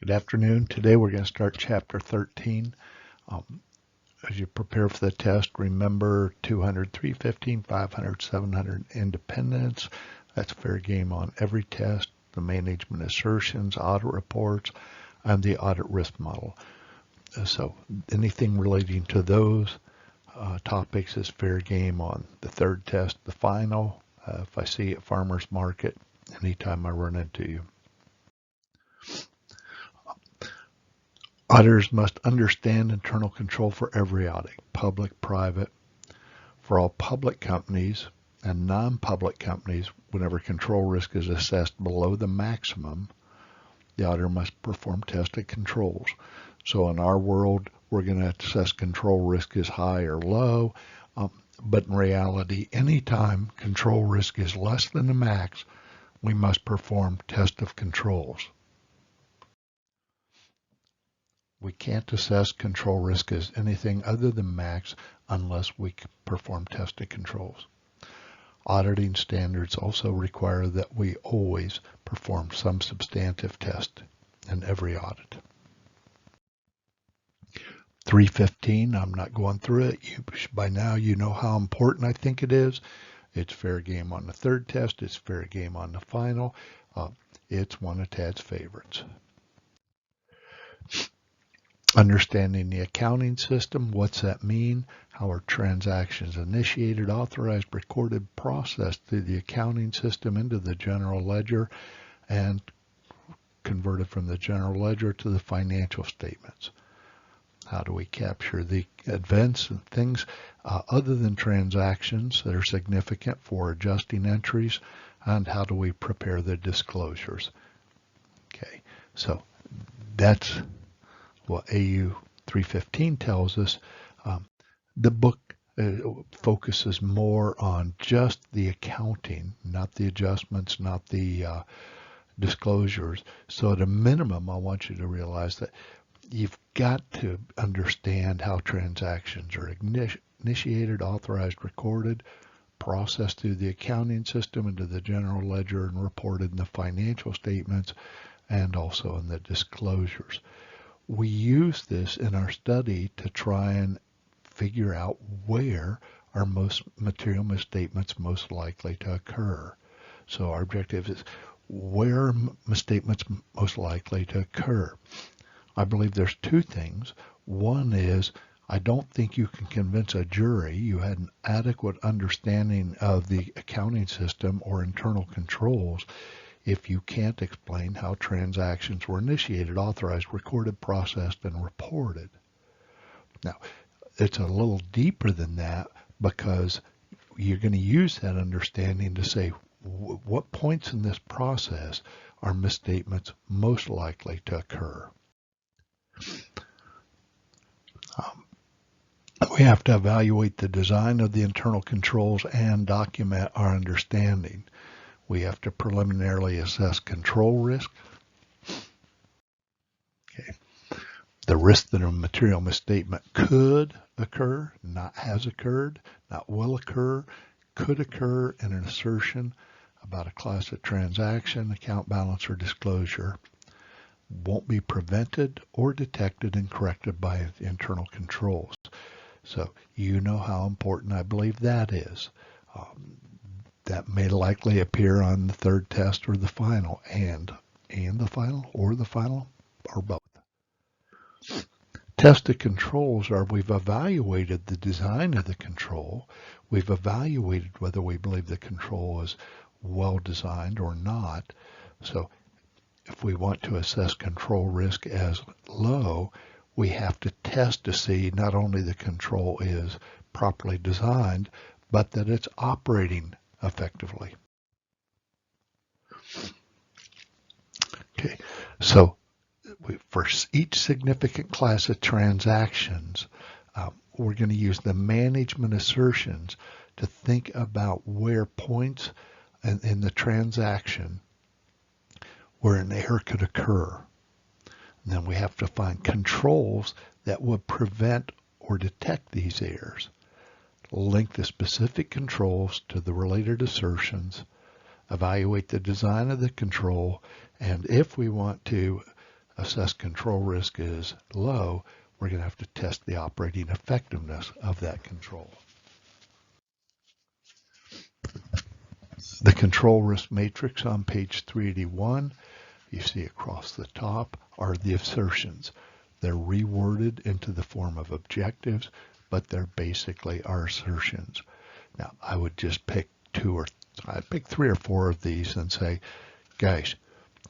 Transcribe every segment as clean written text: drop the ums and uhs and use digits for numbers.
Good afternoon. Today we're going to start Chapter 13. As you prepare for the test, remember 200, 315, 500, 700 independence. That's fair game on every test. The management assertions, audit reports, and the audit risk model. So anything relating to those topics is fair game on the third test, the final. If I see you at farmer's market, anytime I run into you. Auditors must understand internal control for every audit, public, private. For all public companies and non-public companies, whenever control risk is assessed below the maximum, the auditor must perform tested controls. So in our world, we're going to assess control risk is high or low, but in reality, anytime control risk is less than the max, we must perform test of controls. We can't assess control risk as anything other than max unless we perform tested controls. Auditing standards also require that we always perform some substantive test in every audit. 315, I'm not going through it. By now you know how important I think it is. It's fair game on the third test. It's fair game on the final. It's one of Tad's favorites. Understanding the accounting system, what's that mean? How are transactions initiated, authorized, recorded, processed through the accounting system into the general ledger and converted from the general ledger to the financial statements? How do we capture the events and things other than transactions that are significant for adjusting entries? And how do we prepare the disclosures? Okay, so that's what AU 315 tells us. The book focuses more on just the accounting, not the adjustments, not the disclosures. So at a minimum, I want you to realize that you've got to understand how transactions are initiated, authorized, recorded, processed through the accounting system into the general ledger and reported in the financial statements and also in the disclosures. We use this in our study to try and figure out where are most material misstatements most likely to occur. So our objective is where are misstatements most likely to occur. I believe there's two things. One is I don't think you can convince a jury you had an adequate understanding of the accounting system or internal controls if you can't explain how transactions were initiated, authorized, recorded, processed, and reported. Now, it's a little deeper than that because you're going to use that understanding to say what points in this process are misstatements most likely to occur. We have to evaluate the design of the internal controls and document our understanding. We have to preliminarily assess control risk. Okay. The risk that a material misstatement could occur, not has occurred, not will occur, could occur in an assertion about a class of transaction, account balance, or disclosure, won't be prevented or detected and corrected by the internal controls. So you know how important I believe that is. That may likely appear on the third test or the final, and the final or both. Tested controls are we've evaluated the design of the control. We've evaluated whether we believe the control is well designed or not. So if we want to assess control risk as low, we have to test to see not only the control is properly designed, but that it's operating effectively. Okay, so for each significant class of transactions, we're going to use the management assertions to think about where points in the transaction where an error could occur. And then we have to find controls that would prevent or detect these errors. Link the specific controls to the related assertions, evaluate the design of the control, and if we want to assess control risk is low, we're going to have to test the operating effectiveness of that control. The control risk matrix on page 381, you see across the top, are the assertions. They're reworded into the form of objectives, but they're basically our assertions. Now, I would just pick I'd pick 3 or 4 of these and say, guys,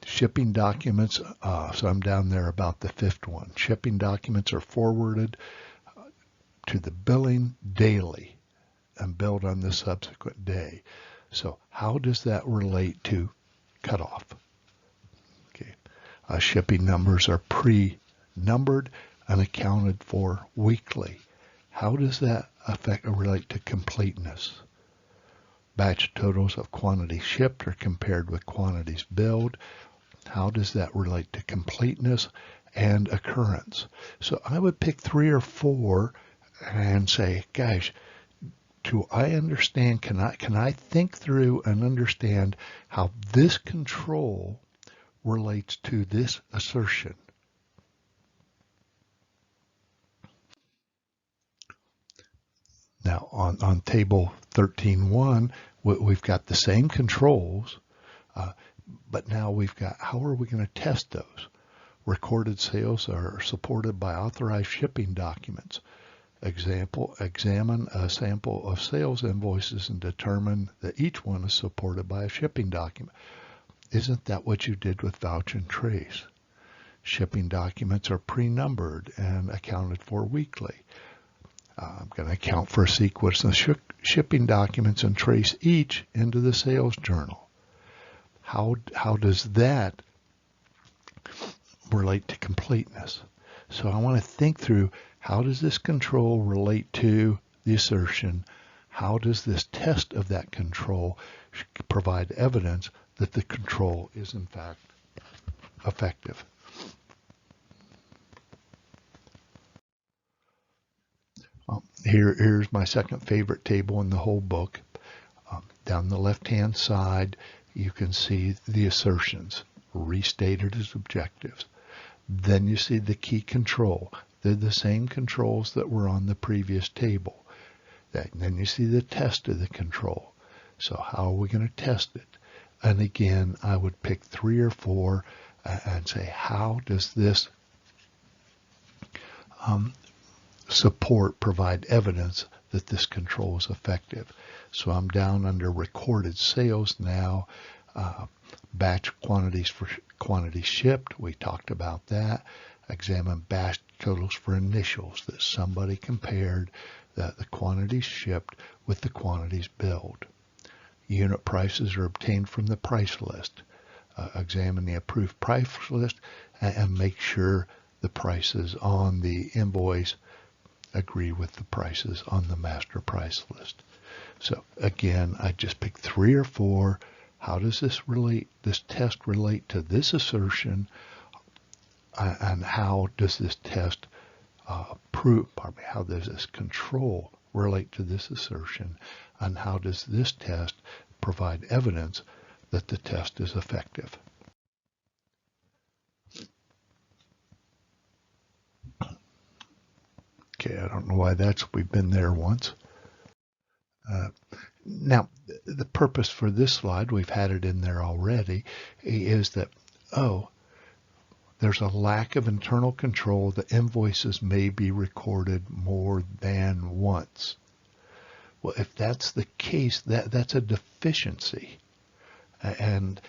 shipping documents, so I'm down there about the 5th one. Shipping documents are forwarded to the billing daily and billed on the subsequent day. So how does that relate to cutoff? Okay. Shipping numbers are pre-numbered and accounted for weekly. How does that relate to completeness? Batch totals of quantities shipped are compared with quantities billed. How does that relate to completeness and occurrence? So I would pick 3 or 4 and say, guys, do I understand, can I think through and understand how this control relates to this assertion? Now on table 13.1, we've got the same controls, but now we've got, how are we going to test those? Recorded sales are supported by authorized shipping documents. Examine a sample of sales invoices and determine that each one is supported by a shipping document. Isn't that what you did with vouch and trace? Shipping documents are pre-numbered and accounted for weekly. I'm going to account for a sequence of shipping documents and trace each into the sales journal. How does that relate to completeness? So I want to think through, how does this control relate to the assertion? How does this test of that control provide evidence that the control is in fact effective? Here's my second favorite table in the whole book. Down the left-hand side, you can see the assertions restated as objectives. Then you see the key control. They're the same controls that were on the previous table. Then you see the test of the control. So how are we going to test it? And again, I would pick 3 or 4 and say, how does this support provide evidence that this control is effective? So I'm down under recorded sales now. Batch quantities for quantities shipped, we talked about that. Examine batch totals for initials, that somebody compared the quantities shipped with the quantities billed. Unit prices are obtained from the price list. Examine the approved price list and make sure the prices on the invoice agree with the prices on the master price list. So again, I just pick 3 or 4. How does this test relate to this assertion? And how does this test how does this control relate to this assertion? And how does this test provide evidence that the test is effective? Okay, I don't know why we've been there once. Now, the purpose for this slide, we've had it in there already, is that, there's a lack of internal control. The invoices may be recorded more than once. Well, if that's the case, that's a deficiency. And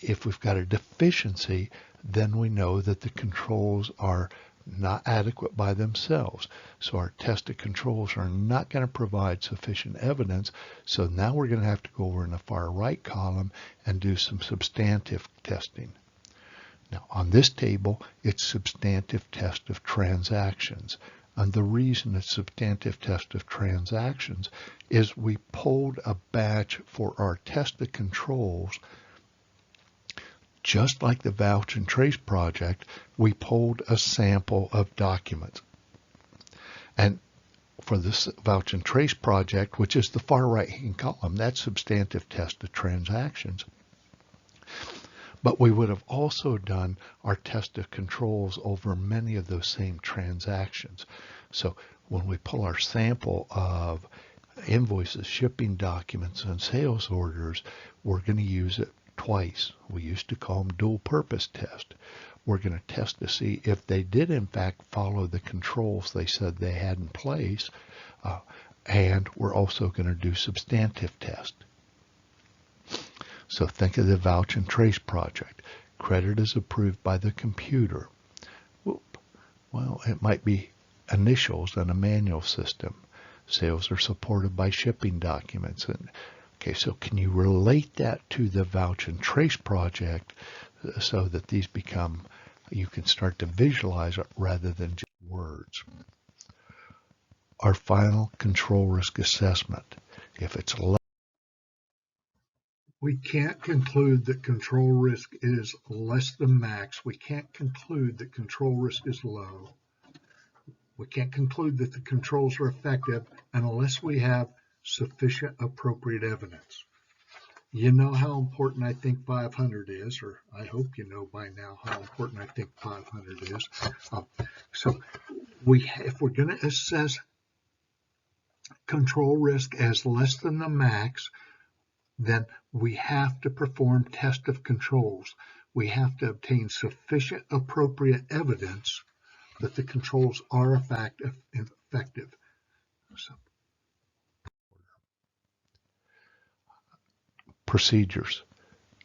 if we've got a deficiency, then we know that the controls are not adequate by themselves. So our tested controls are not going to provide sufficient evidence. So now we're going to have to go over in the far right column and do some substantive testing. Now on this table, it's substantive test of transactions. And the reason it's substantive test of transactions is we pulled a batch for our tested controls. Just like the Vouch and Trace project, we pulled a sample of documents. And for this Vouch and Trace project, which is the far right-hand column, that's substantive test of transactions. But we would have also done our test of controls over many of those same transactions. So when we pull our sample of invoices, shipping documents, and sales orders, we're going to use it twice. We used to call them dual purpose test. We're going to test to see if they did in fact follow the controls they said they had in place, and we're also going to do substantive test. So think of the vouch and trace project. Credit is approved by the computer. Whoop. Well, it might be initials in a manual system. Sales are supported by shipping documents. And okay, so can you relate that to the vouch and trace project so that these become, you can start to visualize it rather than just words? Our final control risk assessment. If it's we can't conclude that control risk is less than max. We can't conclude that control risk is low. We can't conclude that the controls are effective unless we have sufficient appropriate evidence. You know how important I think 500 is, or I hope you know by now how important I think 500 is. So if we're going to assess control risk as less than the max, then we have to perform test of controls. We have to obtain sufficient appropriate evidence that the controls are effective. So, procedures.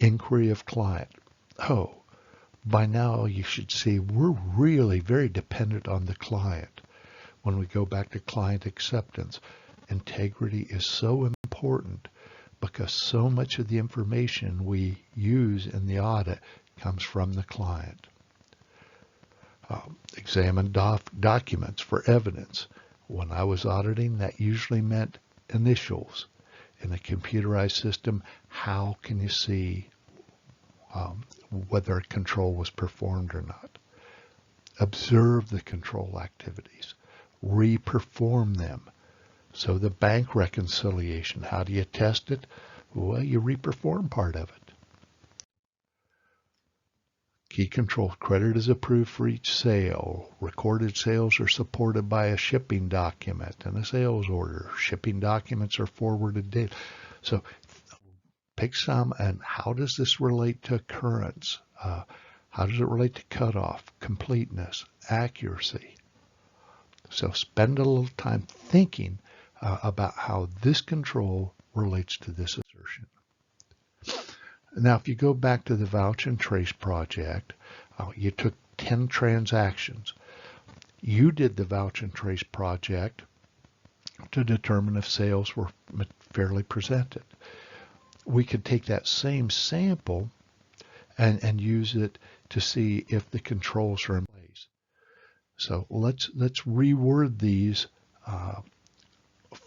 Inquiry of client. Oh, by now you should see we're really very dependent on the client. When we go back to client acceptance, integrity is so important because so much of the information we use in the audit comes from the client. Examine documents for evidence. When I was auditing, that usually meant initials. In a computerized system, how can you see whether a control was performed or not? Observe the control activities. Re-perform them. So the bank reconciliation, how do you test it? Well, you re-perform part of it. Key control. Credit is approved for each sale. Recorded sales are supported by a shipping document and a sales order. Shipping documents are forwarded data. So pick some, and how does this relate to occurrence? How does it relate to cutoff, completeness, accuracy? So spend a little time thinking about how this control relates to this assertion. Now, if you go back to the vouch and trace project, you took 10 transactions. You did the vouch and trace project to determine if sales were fairly presented. We could take that same sample and use it to see if the controls are in place. So let's reword these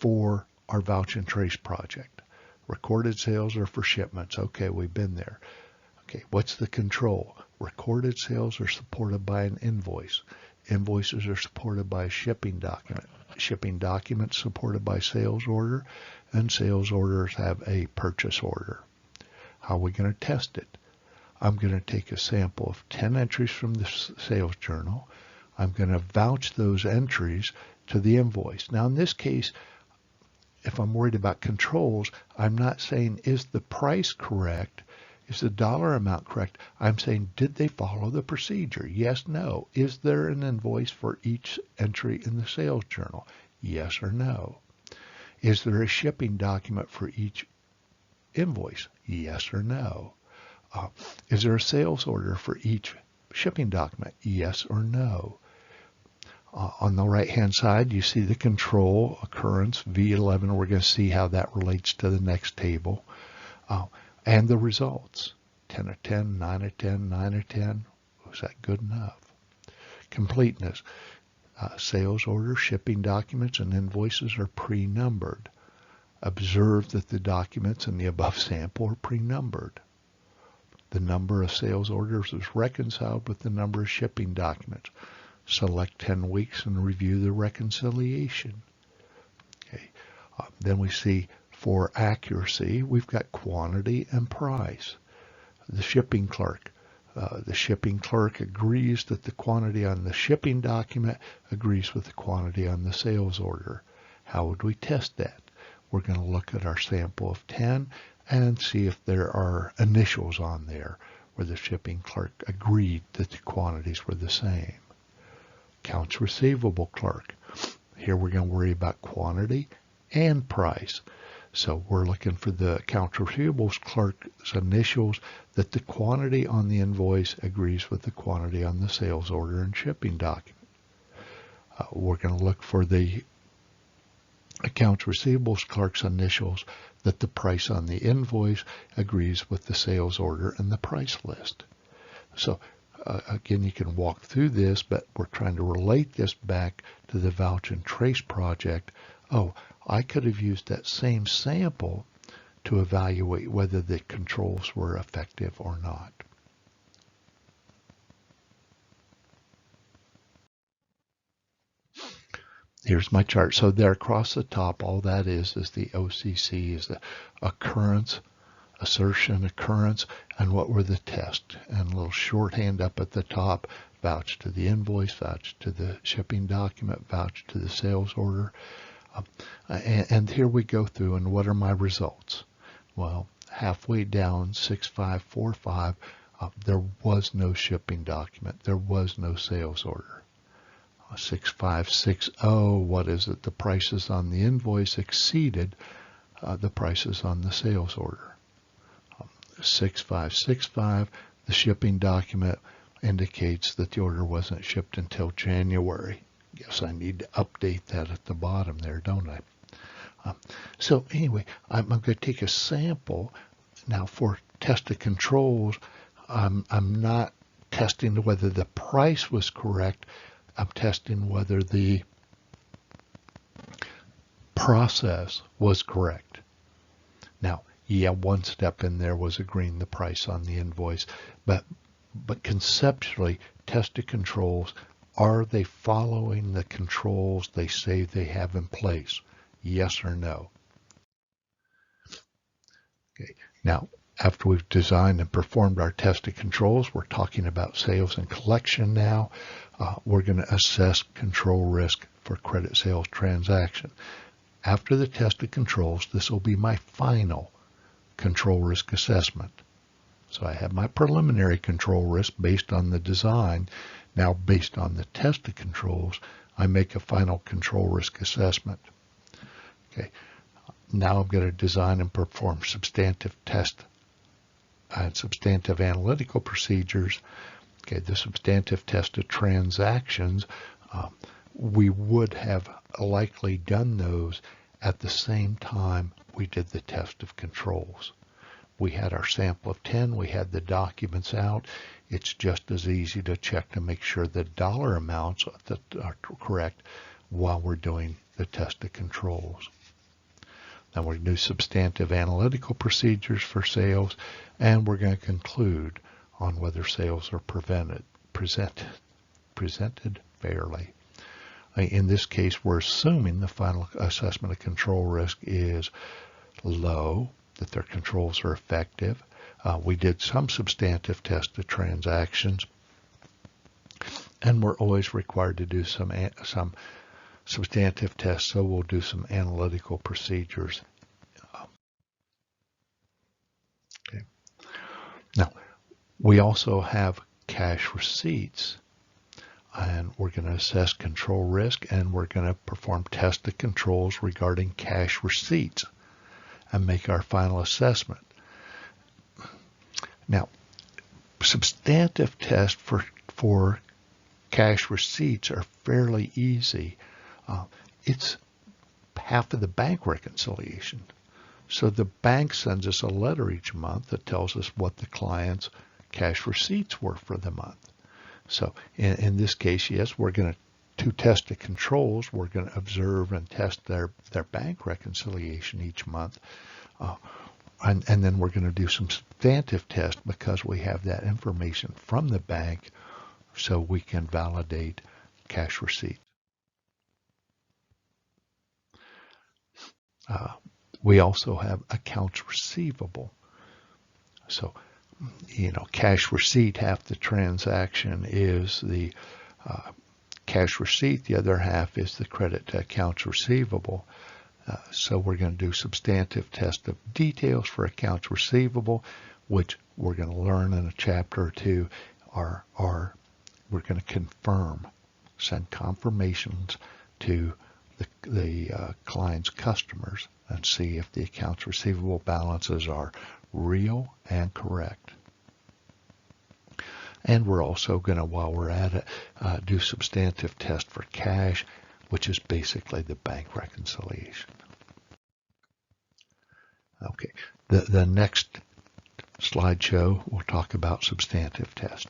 for our vouch and trace project. Recorded sales are for shipments. Okay, we've been there. Okay, what's the control? Recorded sales are supported by an invoice. Invoices are supported by a shipping document. Shipping documents supported by sales order, and sales orders have a purchase order. How are we going to test it? I'm going to take a sample of 10 entries from the sales journal. I'm going to vouch those entries to the invoice. Now, in this case, if I'm worried about controls, I'm not saying, is the price correct? Is the dollar amount correct? I'm saying, did they follow the procedure? Yes, no. Is there an invoice for each entry in the sales journal? Yes or no. Is there a shipping document for each invoice? Yes or no. Is there a sales order for each shipping document? Yes or no. On the right-hand side, you see the control occurrence, V11. We're going to see how that relates to the next table. And the results, 10 of 10, 9 of 10, 9 of 10. Was that good enough? Completeness. Sales orders, shipping documents, and invoices are pre-numbered. Observe that the documents in the above sample are pre-numbered. The number of sales orders is reconciled with the number of shipping documents. Select 10 weeks and review the reconciliation. Okay. Then we see for accuracy, we've got quantity and price. The shipping clerk. The shipping clerk agrees that the quantity on the shipping document agrees with the quantity on the sales order. How would we test that? We're going to look at our sample of 10 and see if there are initials on there where the shipping clerk agreed that the quantities were the same. Accounts receivable clerk. Here we're going to worry about quantity and price. So we're looking for the accounts receivables clerk's initials that the quantity on the invoice agrees with the quantity on the sales order and shipping document. We're going to look for the accounts receivables clerk's initials that the price on the invoice agrees with the sales order and the price list. So again, you can walk through this, but we're trying to relate this back to the vouch and trace project. Oh, I could have used that same sample to evaluate whether the controls were effective or not. Here's my chart. So there across the top, all that is the OCC, is the occurrence, assertion, occurrence, and what were the tests. And a little shorthand up at the top, vouch to the invoice, vouch to the shipping document, vouch to the sales order. And here we go through, and what are my results? Well, halfway down, 6545, there was no shipping document. There was no sales order. 6560, what is it? The prices on the invoice exceeded the prices on the sales order. 6565, the shipping document indicates that the order wasn't shipped until January. Guess I need to update that at the bottom there, don't I? So anyway, I'm going to take a sample. Now for tested controls, I'm not testing whether the price was correct. I'm testing whether the process was correct. Now, yeah, one step in there was agreeing the price on the invoice, but conceptually, tested controls, are they following the controls they say they have in place? Yes or no? Okay. Now, after we've designed and performed our tested controls, we're talking about sales and collection now. We're going to assess control risk for credit sales transaction. After the tested controls, this will be my final control risk assessment. So I have my preliminary control risk based on the design. Now, based on the tested controls, I make a final control risk assessment. Okay. Now I'm going to design and perform substantive test and substantive analytical procedures. Okay, the substantive test of transactions, we would have likely done those at the same time we did the test of controls. We had our sample of 10, we had the documents out. It's just as easy to check to make sure the dollar amounts that are correct while we're doing the test of controls. Then we're going to do substantive analytical procedures for sales, and we're going to conclude on whether sales are presented fairly. In this case, we're assuming the final assessment of control risk is low, that their controls are effective. We did some substantive test of transactions, and we're always required to do some substantive tests, so we'll do some analytical procedures. Okay. Now, we also have cash receipts, and we're going to assess control risk, and we're going to perform test of controls regarding cash receipts and make our final assessment. Now, substantive tests for cash receipts are fairly easy. It's half of the bank reconciliation. So the bank sends us a letter each month that tells us what the client's cash receipts were for the month. So in this case, yes, we're going to test the controls. We're going to observe and test their bank reconciliation each month. And then we're going to do some substantive tests because we have that information from the bank so we can validate cash receipts. We also have accounts receivable. So cash receipt, half the transaction is the cash receipt, the other half is the credit to accounts receivable. So we're going to do substantive test of details for accounts receivable, which we're going to learn in a chapter or two. We're going to confirm, send confirmations to the client's customers and see if the accounts receivable balances are real and correct. And we're also going to, while we're at it, do substantive test for cash, which is basically the bank reconciliation. Okay, the next slideshow we'll talk about substantive test.